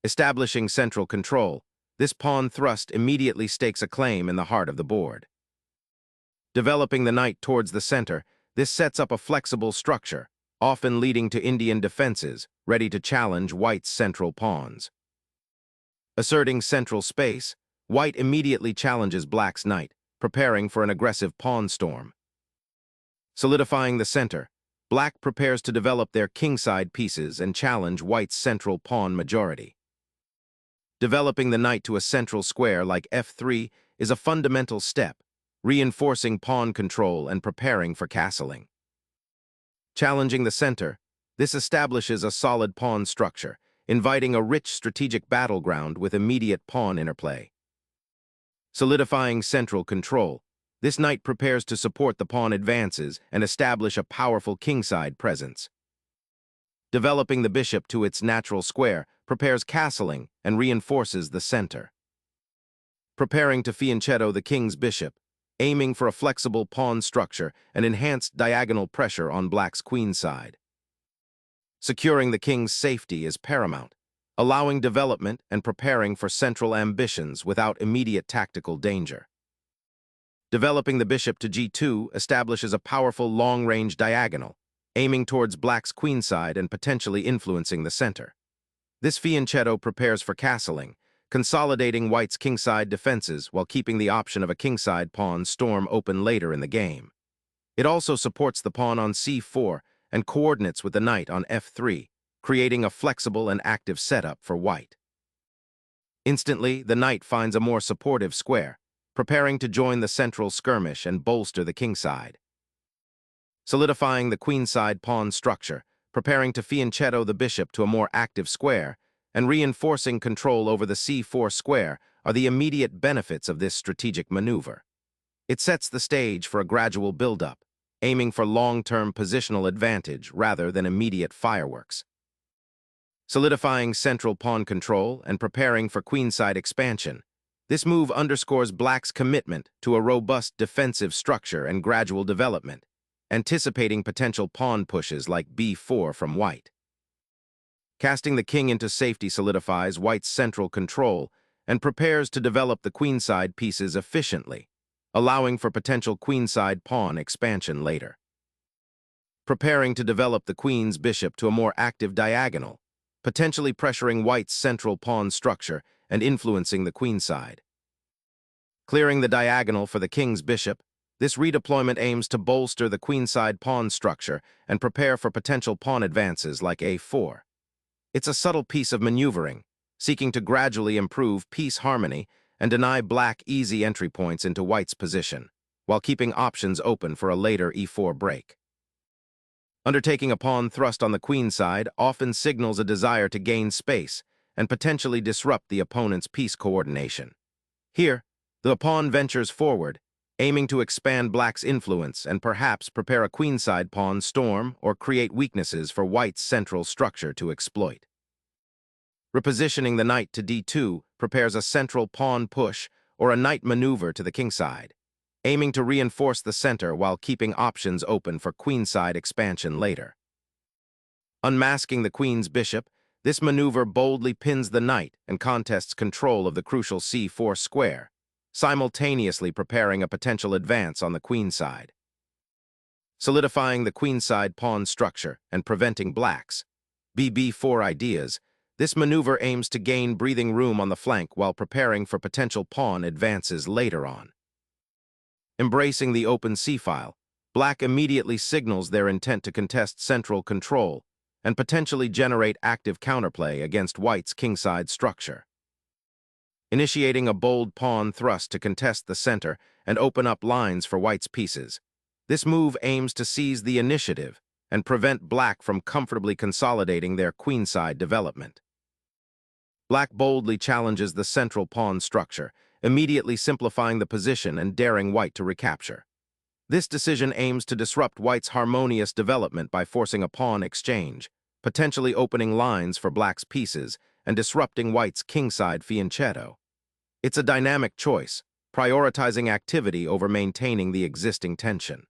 Establishing central control, this pawn thrust immediately stakes a claim in the heart of the board. Developing the knight towards the center, this sets up a flexible structure, often leading to Indian defenses, ready to challenge white's central pawns. Asserting central space, white immediately challenges black's knight, preparing for an aggressive pawn storm. Solidifying the center, black prepares to develop their kingside pieces and challenge white's central pawn majority. Developing the knight to a central square like f3 is a fundamental step, reinforcing pawn control and preparing for castling. Challenging the center, this establishes a solid pawn structure, inviting a rich strategic battleground with immediate pawn interplay. Solidifying central control, this knight prepares to support the pawn advances and establish a powerful kingside presence. Developing the bishop to its natural square prepares castling and reinforces the center. Preparing to fianchetto the king's bishop, aiming for a flexible pawn structure and enhanced diagonal pressure on black's queenside. Securing the king's safety is paramount, allowing development and preparing for central ambitions without immediate tactical danger. Developing the bishop to g2 establishes a powerful long-range diagonal, aiming towards black's queenside and potentially influencing the center. This fianchetto prepares for castling, consolidating white's kingside defenses while keeping the option of a kingside pawn storm open later in the game. It also supports the pawn on c4 and coordinates with the knight on f3, creating a flexible and active setup for white. Instantly, the knight finds a more supportive square, preparing to join the central skirmish and bolster the kingside. Solidifying the queenside pawn structure, preparing to fianchetto the bishop to a more active square, and reinforcing control over the c4 square are the immediate benefits of this strategic maneuver. It sets the stage for a gradual build-up, aiming for long-term positional advantage rather than immediate fireworks. Solidifying central pawn control and preparing for queenside expansion, this move underscores black's commitment to a robust defensive structure and gradual development, anticipating potential pawn pushes like b4 from white. Casting the king into safety solidifies white's central control and prepares to develop the queenside pieces efficiently, allowing for potential queenside pawn expansion later. Preparing to develop the queen's bishop to a more active diagonal, potentially pressuring white's central pawn structure and influencing the queenside. Clearing the diagonal for the king's bishop, this redeployment aims to bolster the queenside pawn structure and prepare for potential pawn advances like a4. It's a subtle piece of maneuvering, seeking to gradually improve piece harmony and deny black easy entry points into white's position, while keeping options open for a later e4 break. Undertaking a pawn thrust on the queenside often signals a desire to gain space and potentially disrupt the opponent's piece coordination. Here, the pawn ventures forward, aiming to expand black's influence and perhaps prepare a queenside pawn storm or create weaknesses for white's central structure to exploit. Repositioning the knight to d2 prepares a central pawn push or a knight maneuver to the kingside, aiming to reinforce the center while keeping options open for queenside expansion later. Unmasking the queen's bishop, this maneuver boldly pins the knight and contests control of the crucial c4 square, simultaneously preparing a potential advance on the queenside. Solidifying the queenside pawn structure and preventing black's b4 ideas, this maneuver aims to gain breathing room on the flank while preparing for potential pawn advances later on. Embracing the open c-file, black immediately signals their intent to contest central control and potentially generate active counterplay against white's kingside structure. Initiating a bold pawn thrust to contest the center and open up lines for white's pieces, this move aims to seize the initiative and prevent black from comfortably consolidating their queenside development. Black boldly challenges the central pawn structure, immediately simplifying the position and daring white to recapture. This decision aims to disrupt white's harmonious development by forcing a pawn exchange, potentially opening lines for black's pieces and disrupting white's kingside fianchetto. It's a dynamic choice, prioritizing activity over maintaining the existing tension.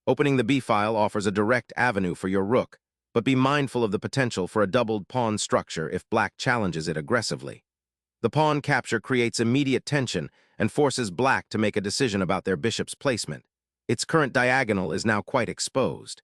Opening the b-file offers a direct avenue for your rook, but be mindful of the potential for a doubled pawn structure if black challenges it aggressively. The pawn capture creates immediate tension and forces black to make a decision about their bishop's placement. Its current diagonal is now quite exposed.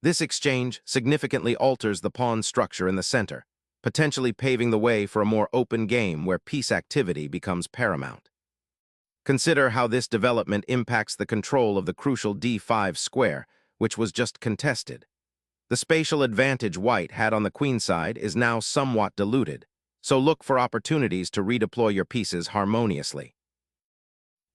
This exchange significantly alters the pawn structure in the center, potentially paving the way for a more open game where piece activity becomes paramount. Consider how this development impacts the control of the crucial d5 square, which was just contested. The spatial advantage white had on the queen side is now somewhat diluted, so look for opportunities to redeploy your pieces harmoniously.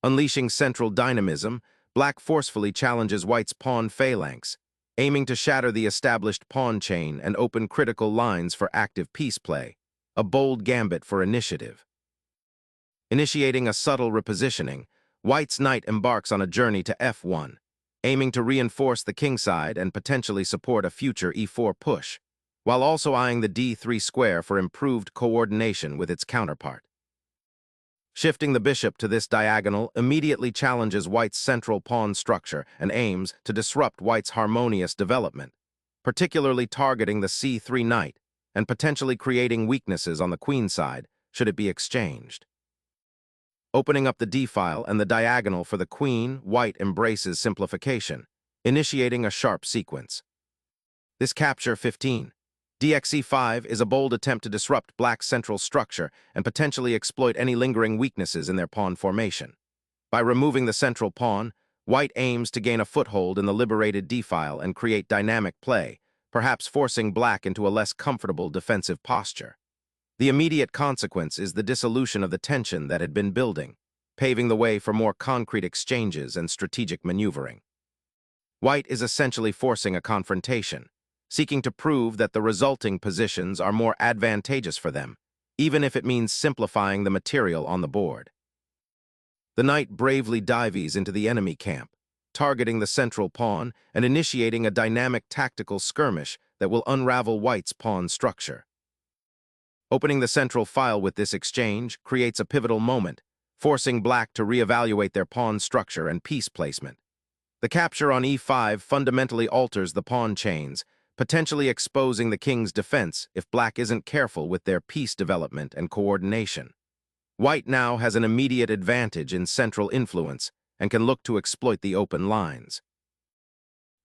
Unleashing central dynamism, black forcefully challenges white's pawn phalanx, aiming to shatter the established pawn chain and open critical lines for active piece play, a bold gambit for initiative. Initiating a subtle repositioning, white's knight embarks on a journey to f1, aiming to reinforce the kingside and potentially support a future e4 push, while also eyeing the d3 square for improved coordination with its counterpart. Shifting the bishop to this diagonal immediately challenges white's central pawn structure and aims to disrupt white's harmonious development, particularly targeting the c3 knight and potentially creating weaknesses on the queen side should it be exchanged. Opening up the d-file and the diagonal for the queen, white embraces simplification, initiating a sharp sequence. This capture 15. dxe5 is a bold attempt to disrupt black's central structure and potentially exploit any lingering weaknesses in their pawn formation. By removing the central pawn, white aims to gain a foothold in the liberated d-file and create dynamic play, perhaps forcing black into a less comfortable defensive posture. The immediate consequence is the dissolution of the tension that had been building, paving the way for more concrete exchanges and strategic maneuvering. White is essentially forcing a confrontation, seeking to prove that the resulting positions are more advantageous for them, even if it means simplifying the material on the board. The knight bravely dives into the enemy camp, targeting the central pawn and initiating a dynamic tactical skirmish that will unravel white's pawn structure. Opening the central file with this exchange creates a pivotal moment, forcing black to reevaluate their pawn structure and piece placement. The capture on e5 fundamentally alters the pawn chains, potentially exposing the king's defense if black isn't careful with their piece development and coordination. White now has an immediate advantage in central influence and can look to exploit the open lines.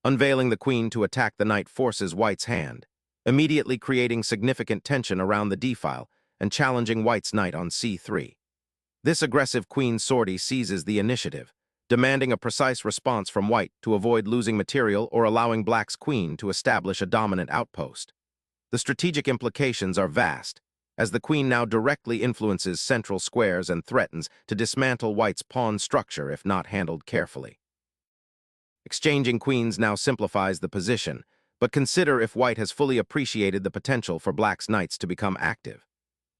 Unveiling the queen to attack the knight forces white's hand, immediately creating significant tension around the d-file and challenging white's knight on c3. This aggressive queen sortie seizes the initiative, demanding a precise response from white to avoid losing material or allowing black's queen to establish a dominant outpost. The strategic implications are vast, as the queen now directly influences central squares and threatens to dismantle white's pawn structure if not handled carefully. Exchanging queens now simplifies the position, but consider if white has fully appreciated the potential for black's knights to become active.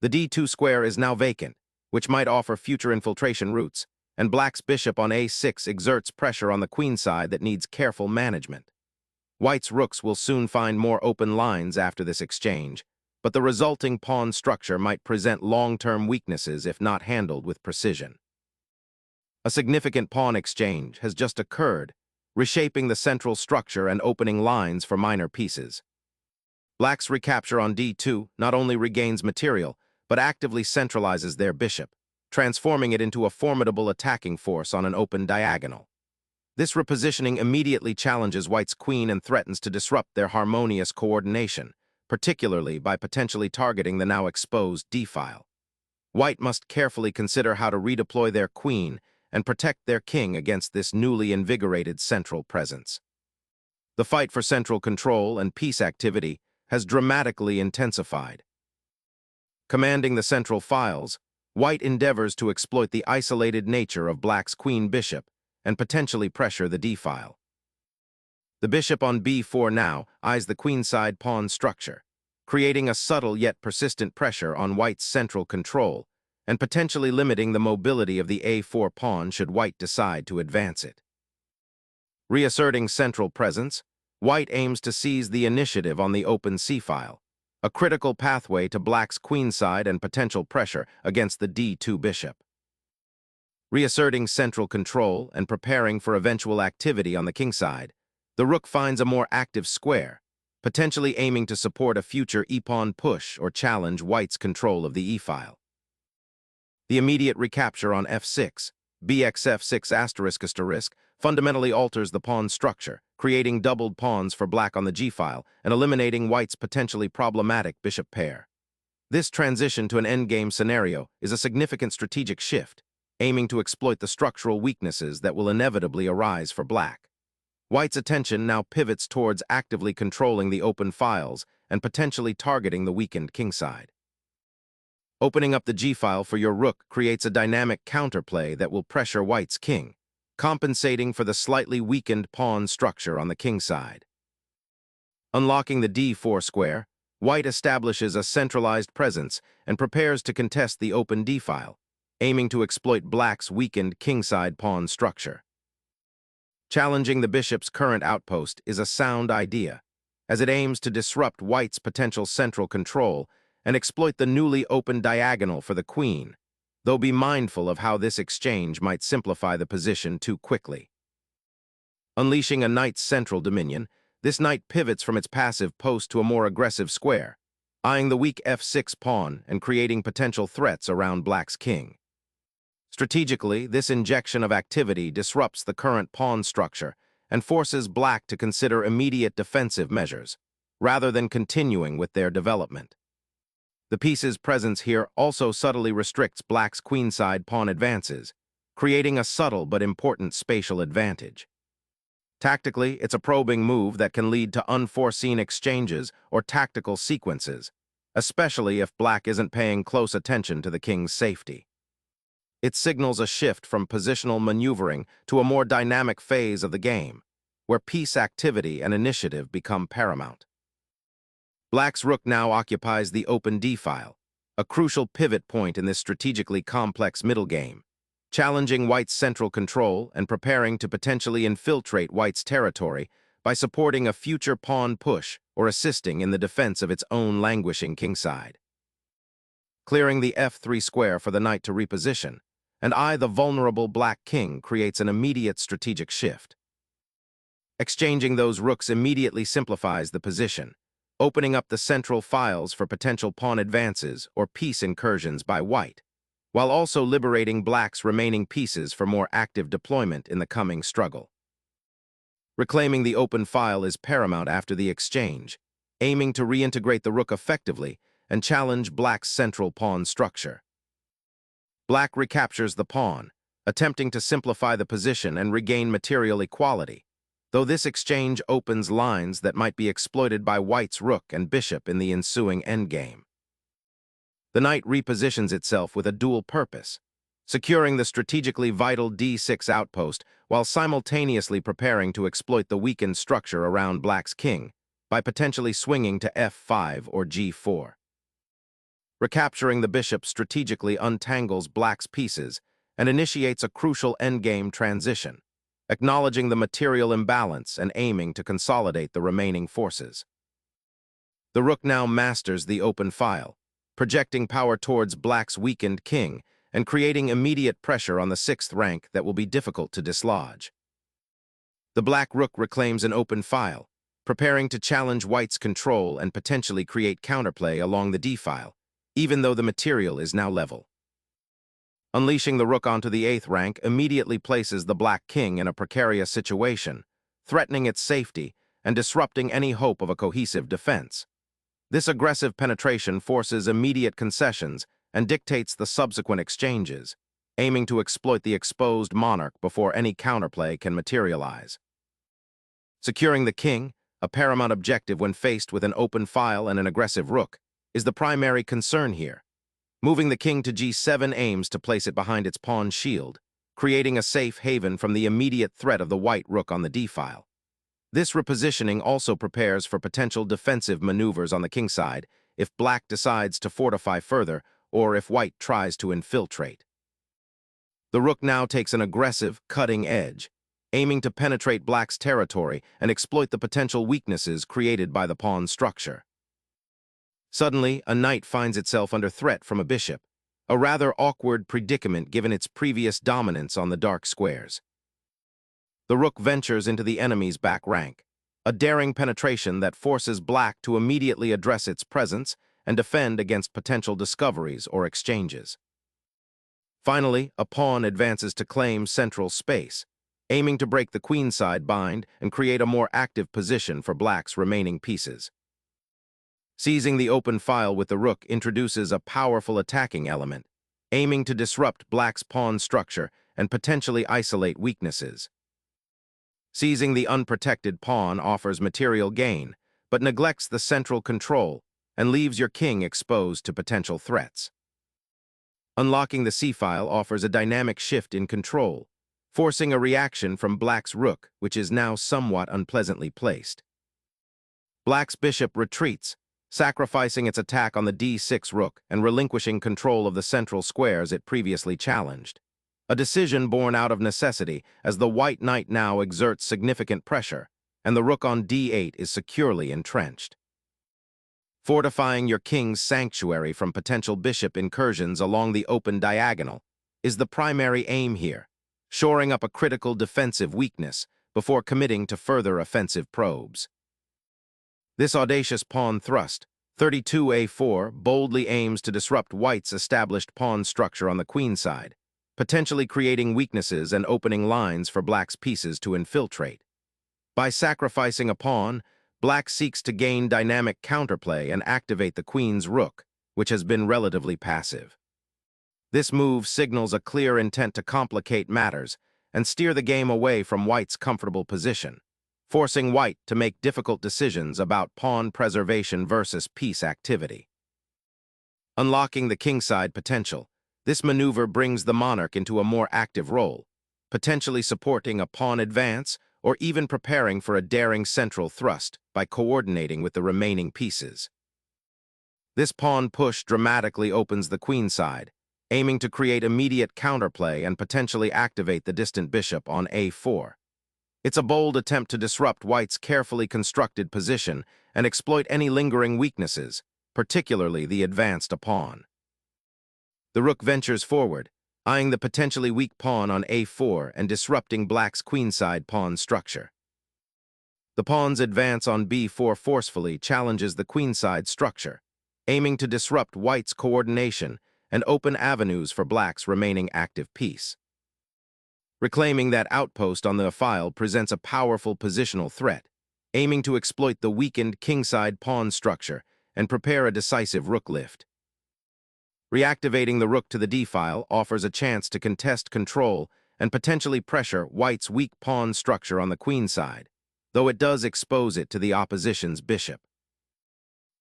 The d2 square is now vacant, which might offer future infiltration routes, and black's bishop on a6 exerts pressure on the queen side that needs careful management. White's rooks will soon find more open lines after this exchange, but the resulting pawn structure might present long-term weaknesses if not handled with precision. A significant pawn exchange has just occurred, reshaping the central structure and opening lines for minor pieces. Black's recapture on d2 not only regains material, but actively centralizes their bishop, transforming it into a formidable attacking force on an open diagonal. This repositioning immediately challenges white's queen and threatens to disrupt their harmonious coordination, particularly by potentially targeting the now exposed d-file. White must carefully consider how to redeploy their queen and protect their king against this newly invigorated central presence. The fight for central control and piece activity has dramatically intensified. Commanding the central files, white endeavors to exploit the isolated nature of black's queen-bishop and potentially pressure the d-file. The bishop on b4 now eyes the queenside pawn structure, creating a subtle yet persistent pressure on white's central control and potentially limiting the mobility of the a4 pawn should white decide to advance it. Reasserting central presence, white aims to seize the initiative on the open c-file, a critical pathway to black's queenside and potential pressure against the d2 bishop. Reasserting central control and preparing for eventual activity on the kingside, the rook finds a more active square, potentially aiming to support a future e-pawn push or challenge white's control of the e-file. The immediate recapture on f6, bxf6***, fundamentally alters the pawn structure, creating doubled pawns for black on the g-file and eliminating white's potentially problematic bishop pair. This transition to an endgame scenario is a significant strategic shift, aiming to exploit the structural weaknesses that will inevitably arise for black. White's attention now pivots towards actively controlling the open files and potentially targeting the weakened kingside. Opening up the g-file for your rook creates a dynamic counterplay that will pressure white's king, compensating for the slightly weakened pawn structure on the kingside. Unlocking the d4 square, white establishes a centralized presence and prepares to contest the open d-file, aiming to exploit black's weakened kingside pawn structure. Challenging the bishop's current outpost is a sound idea, as it aims to disrupt white's potential central control and exploit the newly opened diagonal for the queen, though be mindful of how this exchange might simplify the position too quickly. Unleashing a knight's central dominion, this knight pivots from its passive post to a more aggressive square, eyeing the weak f6 pawn and creating potential threats around black's king. Strategically, this injection of activity disrupts the current pawn structure and forces black to consider immediate defensive measures, rather than continuing with their development. The piece's presence here also subtly restricts black's queenside pawn advances, creating a subtle but important spatial advantage. Tactically, it's a probing move that can lead to unforeseen exchanges or tactical sequences, especially if black isn't paying close attention to the king's safety. It signals a shift from positional maneuvering to a more dynamic phase of the game, where piece activity and initiative become paramount. Black's rook now occupies the open d-file, a crucial pivot point in this strategically complex middle game, challenging white's central control and preparing to potentially infiltrate white's territory by supporting a future pawn push or assisting in the defense of its own languishing kingside. Clearing the f3 square for the knight to reposition, and the vulnerable black king creates an immediate strategic shift. Exchanging those rooks immediately simplifies the position, opening up the central files for potential pawn advances or piece incursions by white, while also liberating black's remaining pieces for more active deployment in the coming struggle. Reclaiming the open file is paramount after the exchange, aiming to reintegrate the rook effectively and challenge black's central pawn structure. Black recaptures the pawn, attempting to simplify the position and regain material equality, though this exchange opens lines that might be exploited by white's rook and bishop in the ensuing endgame. The knight repositions itself with a dual purpose, securing the strategically vital d6 outpost while simultaneously preparing to exploit the weakened structure around black's king by potentially swinging to f5 or g4. Recapturing the bishop strategically untangles black's pieces and initiates a crucial endgame transition, acknowledging the material imbalance and aiming to consolidate the remaining forces. The rook now masters the open file, projecting power towards black's weakened king and creating immediate pressure on the 6th rank that will be difficult to dislodge. The black rook reclaims an open file, preparing to challenge white's control and potentially create counterplay along the d-file, even though the material is now level. Unleashing the rook onto the 8th rank immediately places the black king in a precarious situation, threatening its safety and disrupting any hope of a cohesive defense. This aggressive penetration forces immediate concessions and dictates the subsequent exchanges, aiming to exploit the exposed monarch before any counterplay can materialize. Securing the king, a paramount objective when faced with an open file and an aggressive rook, is the primary concern here. Moving the king to g7 aims to place it behind its pawn shield, creating a safe haven from the immediate threat of the white rook on the d-file. This repositioning also prepares for potential defensive maneuvers on the kingside if black decides to fortify further or if white tries to infiltrate. The rook now takes an aggressive, cutting edge, aiming to penetrate black's territory and exploit the potential weaknesses created by the pawn structure. Suddenly, a knight finds itself under threat from a bishop, a rather awkward predicament given its previous dominance on the dark squares. The rook ventures into the enemy's back rank, a daring penetration that forces black to immediately address its presence and defend against potential discoveries or exchanges. Finally, a pawn advances to claim central space, aiming to break the queenside bind and create a more active position for black's remaining pieces. Seizing the open file with the rook introduces a powerful attacking element, aiming to disrupt black's pawn structure and potentially isolate weaknesses. Seizing the unprotected pawn offers material gain, but neglects the central control and leaves your king exposed to potential threats. Unlocking the c-file offers a dynamic shift in control, forcing a reaction from black's rook, which is now somewhat unpleasantly placed. Black's bishop retreats, sacrificing its attack on the d6 rook and relinquishing control of the central squares it previously challenged. A decision born out of necessity, as the white knight now exerts significant pressure, and the rook on d8 is securely entrenched. Fortifying your king's sanctuary from potential bishop incursions along the open diagonal is the primary aim here, shoring up a critical defensive weakness before committing to further offensive probes. This audacious pawn thrust, 32a4, boldly aims to disrupt white's established pawn structure on the queenside, potentially creating weaknesses and opening lines for black's pieces to infiltrate. By sacrificing a pawn, black seeks to gain dynamic counterplay and activate the queen's rook, which has been relatively passive. This move signals a clear intent to complicate matters and steer the game away from white's comfortable position, forcing white to make difficult decisions about pawn preservation versus piece activity. Unlocking the kingside potential, this maneuver brings the monarch into a more active role, potentially supporting a pawn advance or even preparing for a daring central thrust by coordinating with the remaining pieces. This pawn push dramatically opens the queenside, aiming to create immediate counterplay and potentially activate the distant bishop on a4. It's a bold attempt to disrupt white's carefully constructed position and exploit any lingering weaknesses, particularly the advanced pawn. The rook ventures forward, eyeing the potentially weak pawn on a4 and disrupting black's queenside pawn structure. The pawn's advance on b4 forcefully challenges the queenside structure, aiming to disrupt white's coordination and open avenues for black's remaining active piece. Reclaiming that outpost on the file presents a powerful positional threat, aiming to exploit the weakened kingside pawn structure and prepare a decisive rook lift. Reactivating the rook to the d-file offers a chance to contest control and potentially pressure white's weak pawn structure on the queenside, though it does expose it to the opposition's bishop.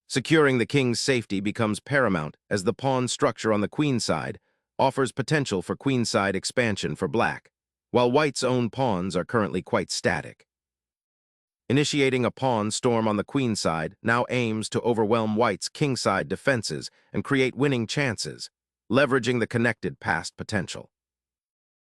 Securing the king's safety becomes paramount as the pawn structure on the queenside offers potential for queenside expansion for black, while white's own pawns are currently quite static. Initiating a pawn storm on the queenside now aims to overwhelm white's kingside defenses and create winning chances, leveraging the connected past potential.